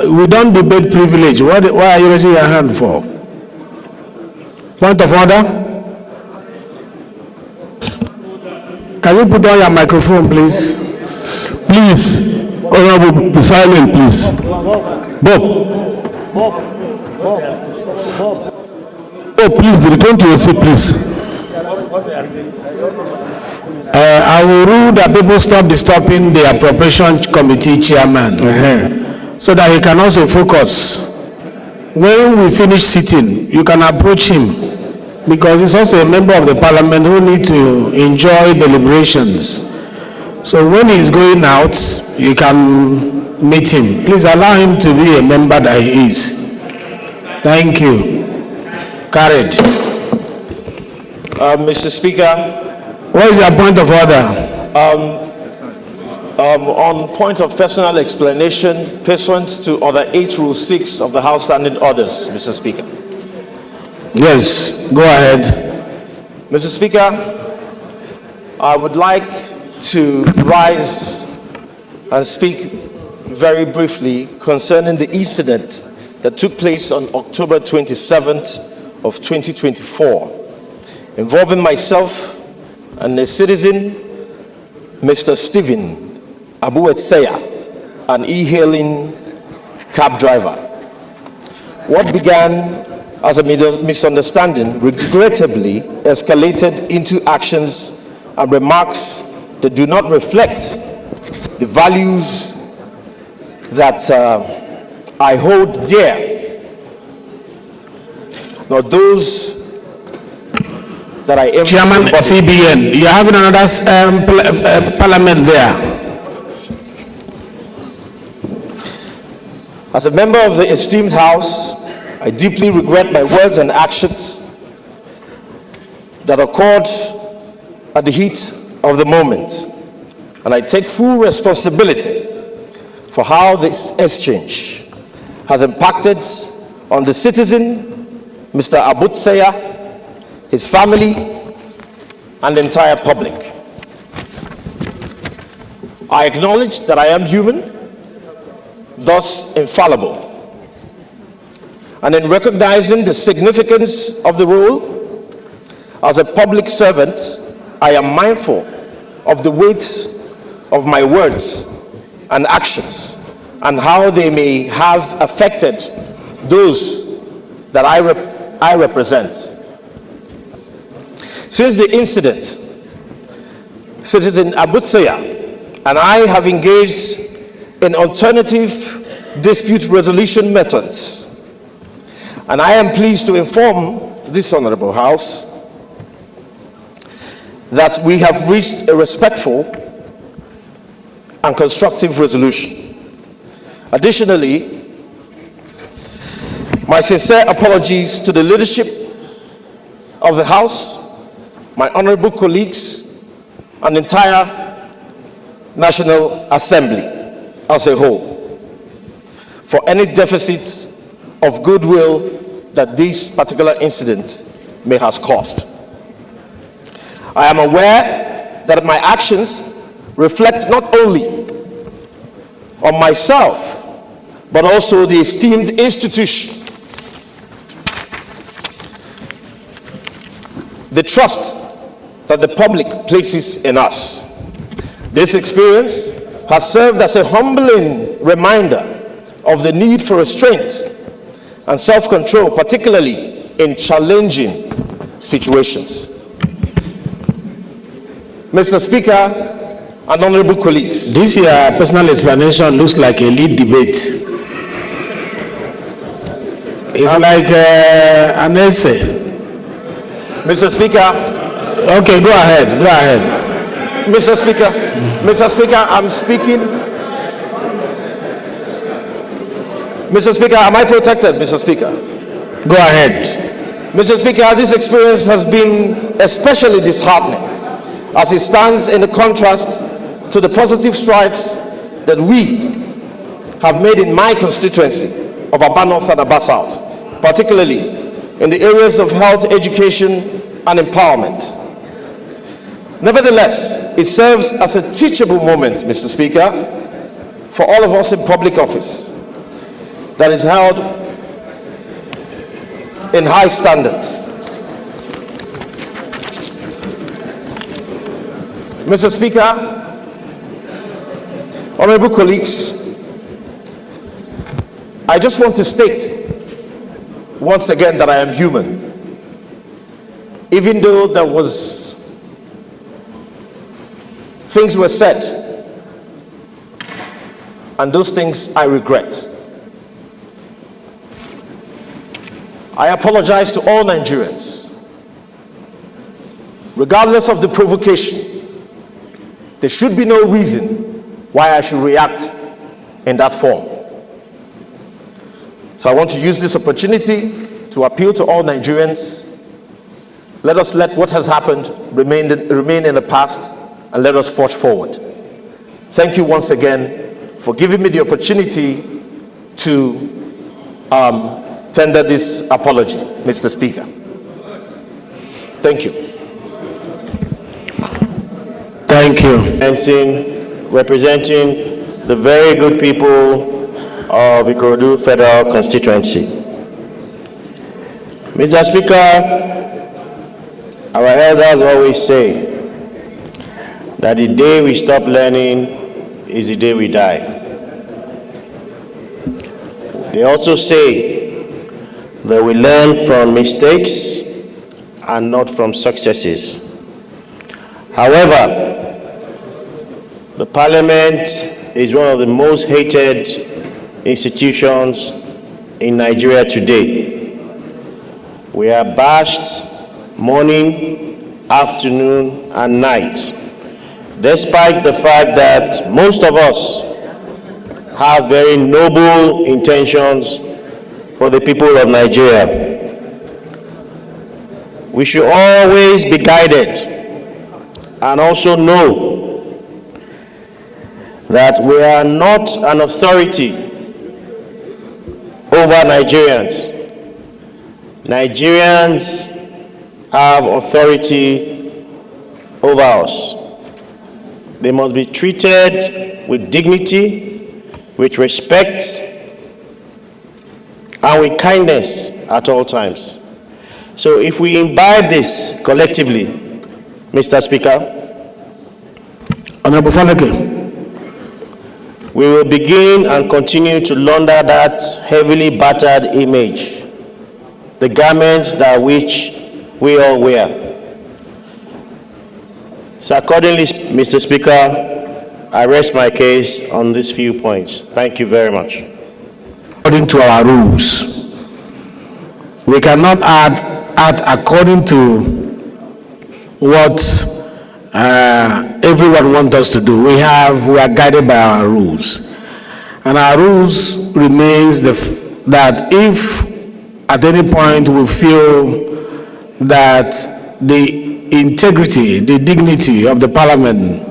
We don't debate privilege. Why are you raising your hand for? Point of order? Can you put on your microphone, please? Please, Honorable, be silent, please. Bob. Oh, please, return to your seat, please. I will rule that people stop disturbing the appropriation committee chairman so that he can also focus. When we finish sitting, you can approach him because he's also a member of the parliament who needs to enjoy deliberations. So when he's going out, you can meet him. Please allow him to be a member that he is. Thank you. Carried. Mr. Speaker. What is your point of order? On point of personal explanation, pursuant to Order 8, Rule 6 of the House Standing Orders, Mr. Speaker. Yes, go ahead. Mr. Speaker, I would like to rise and speak very briefly concerning the incident that took place on October 27th of 2024 involving myself and a citizen, Mr. Stephen Abuetseya, an e-hailing cab driver. What began as a misunderstanding regrettably escalated into actions and remarks that do not reflect the values that I hold dear, nor those that I am. Chairman CBN, you have another parliament there. As a member of the esteemed House, I deeply regret my words and actions that occurred at the heat of the moment, and I take full responsibility for how this exchange has impacted on the citizen, Mr. Abutseya, his family, and the entire public. I acknowledge that I am human, thus infallible. And in recognizing the significance of the role as a public servant, I am mindful of the weight of my words and actions and how they may have affected those that I represent. Since the incident, Citizen Abutseya and I have engaged in alternative dispute resolution methods, and I am pleased to inform this Honorable House that we have reached a respectful and constructive resolution. Additionally, my sincere apologies to the leadership of the House, my honorable colleagues, and the entire National Assembly as a whole for any deficit of goodwill that this particular incident may have caused. I am aware that my actions reflect not only on myself, but also the esteemed institution, the trust that the public places in us. This experience has served as a humbling reminder of the need for restraint and self-control, particularly in challenging situations. Mr. Speaker and honorable colleagues. This your personal explanation looks like a lead debate. It's like an essay. Mr. Speaker. Okay, go ahead. Mr. Speaker, I'm speaking. Mr. Speaker, am I protected, Mr. Speaker? Go ahead. Mr. Speaker, this experience has been especially disheartening as it stands in the contrast to the positive strides that we have made in my constituency of Aba North and Aba South, particularly in the areas of health, education, and empowerment. Nevertheless, it serves as a teachable moment, Mr. Speaker, for all of us in public office. that is held in high standards. Mr. Speaker, honorable colleagues, I just want to state once again that I am human. Even though there was things were said, and those things I regret. I apologize to all Nigerians. Regardless of the provocation, there should be no reason why I should react in that form. So I want to use this opportunity to appeal to all Nigerians. Let us let what has happened remain in the past, and let us forge forward. Thank you once again for giving me the opportunity to tender this apology, Mr. Speaker. Thank you. Thank you. Representing the very good people of Ikorodu Federal Constituency. Mr. Speaker, our elders always say that the day we stop learning is the day we die. They also say that we learn from mistakes and not from successes. However, the Parliament is one of the most hated institutions in Nigeria today. We are bashed morning, afternoon, and night, despite the fact that most of us have very noble intentions for the people of Nigeria. We should always be guided and also know that we are not an authority over Nigerians. Nigerians have authority over us. They must be treated with dignity, with respect, and with kindness at all times. So if we imbibe this collectively, Mr. Speaker, Honorable Faleke. we will begin and continue to launder that heavily battered image, the garments that which we all wear. So accordingly, Mr. Speaker, I rest my case on these few points. Thank you very much. According to our rules, we cannot act according to what everyone wants us to do. We are guided by our rules, and our rules remains that if at any point we feel that the integrity, the dignity of the Parliament,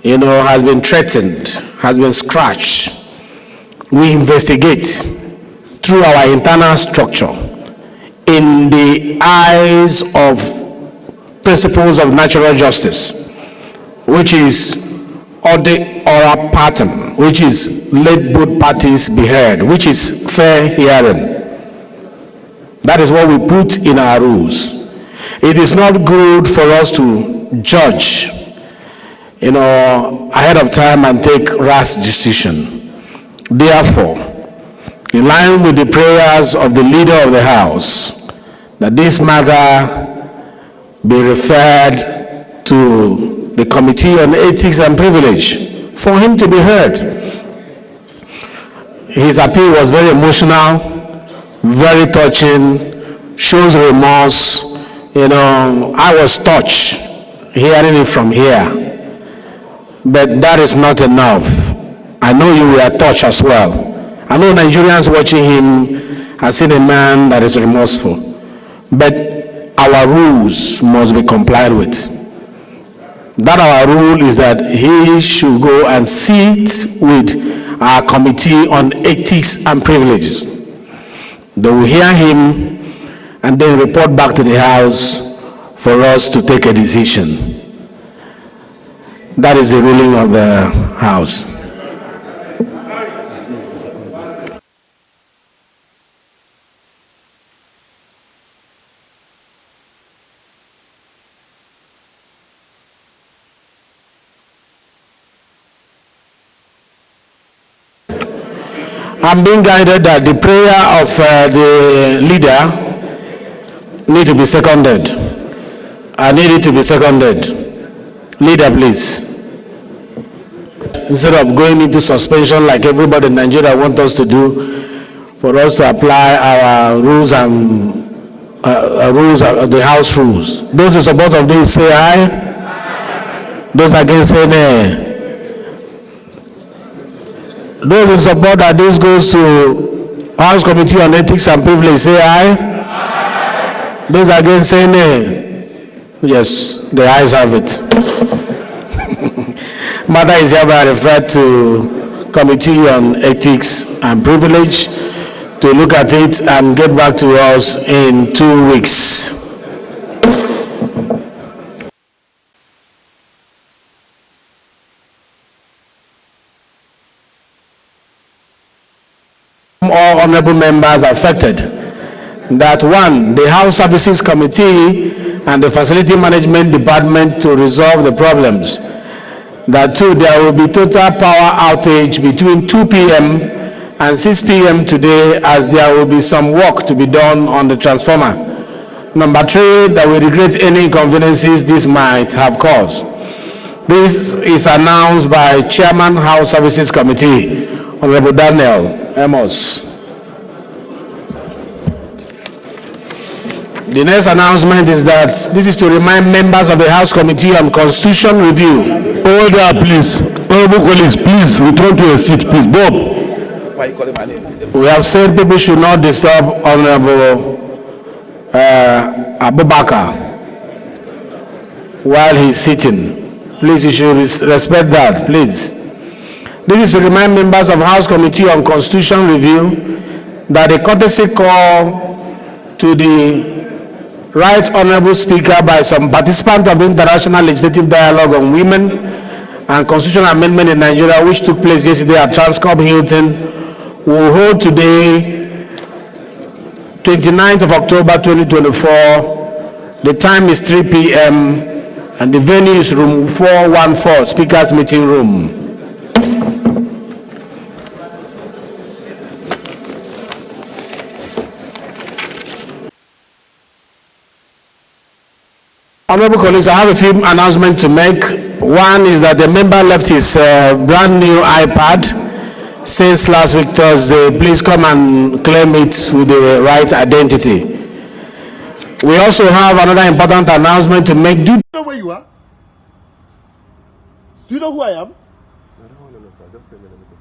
has been threatened, has been scratched, we investigate through our internal structure in the eyes of principles of natural justice, which is oral pattern, which is let both parties be heard, which is fair hearing. That is what we put in our rules. It is not good for us to judge, ahead of time and take rash decision. Therefore, in line with the prayers of the leader of the House, that this matter be referred to the Committee on Ethics and Privilege for him to be heard. His appeal was very emotional, very touching, shows remorse. I was touched hearing it from here, but that is not enough. I know you were touched as well. I know Nigerians watching him have seen a man that is remorseful, but our rules must be complied with. That our rule is that he should go and sit with our Committee on Ethics and Privileges. They will hear him and then report back to the House for us to take a decision. That is the ruling of the House. I'm being guided that the prayer of the leader need to be seconded. I need it to be seconded. Leader, please. Instead of going into suspension like everybody in Nigeria wants us to do, for us to apply our rules and the house rules. Those in support of this say aye. Those against say nay. Those in support that this goes to House Committee on Ethics and Privilege say aye. Those against say nay. Yes, the ayes have it. Matter is hereby referred to Committee on Ethics and Privilege to look at it and get back to us in 2 weeks. All honorable members affected that 1, the House Services Committee and the Facility Management Department to resolve the problems. That 2, there will be total power outage between 2 p.m. and 6 p.m. today, as there will be some work to be done on the transformer. Number 3, that we regret any inconveniences this might have caused. This is announced by Chairman House Services Committee, Honorable Daniel Amos. The next announcement is that this is to remind members of the House Committee on Constitution Review. Order, please. Honorable colleagues, please return to your seat, please. Bob. Why are you calling my name? We have said people should not disturb Honorable Abubakar while he's sitting. Please, you should respect that, please. This is to remind members of House Committee on Constitution Review that a courtesy call to the Right Honorable Speaker by some participants of the International Legislative Dialogue on Women and Constitutional Amendment in Nigeria, which took place yesterday at Transcorp Hilton, will hold today, 29th of October 2024. The time is 3 p.m. and the venue is room 414, Speaker's Meeting Room. Honorable colleagues, I have a few announcements to make. One is that the member left his brand new iPad since last week Thursday. Please come and claim it with the right identity. We also have another important announcement to make. Do you know where you are? Do you know who I am? I don't want to know, sir. Just pay me, let me go.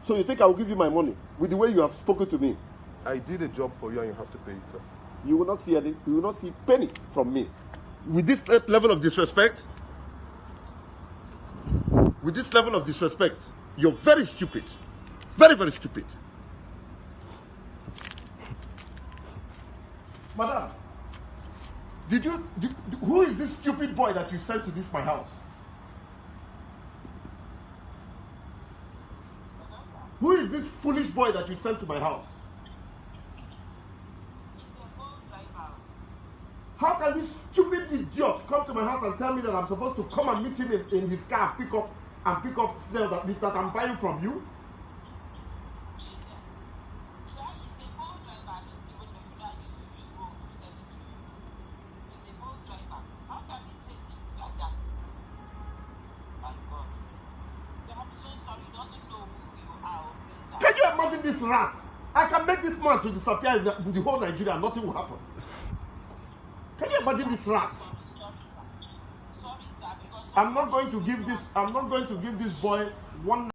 So you think I will give you my money with the way you have spoken to me? I did a job for you and you have to pay it, sir. You will not see any. You will not see penny from me. With this level of disrespect, you're very stupid. Very, very stupid. Madam, who is this stupid boy that you sent to my house? Who is this foolish boy that you sent to my house? How can this stupid idiot come to my house and tell me that I'm supposed to come and meet him in his car and pick up snail that I'm buying from you? Can you imagine this rat? I can make this man to disappear in the whole Nigeria and nothing will happen. Can you imagine this rat? I'm not going to give this boy one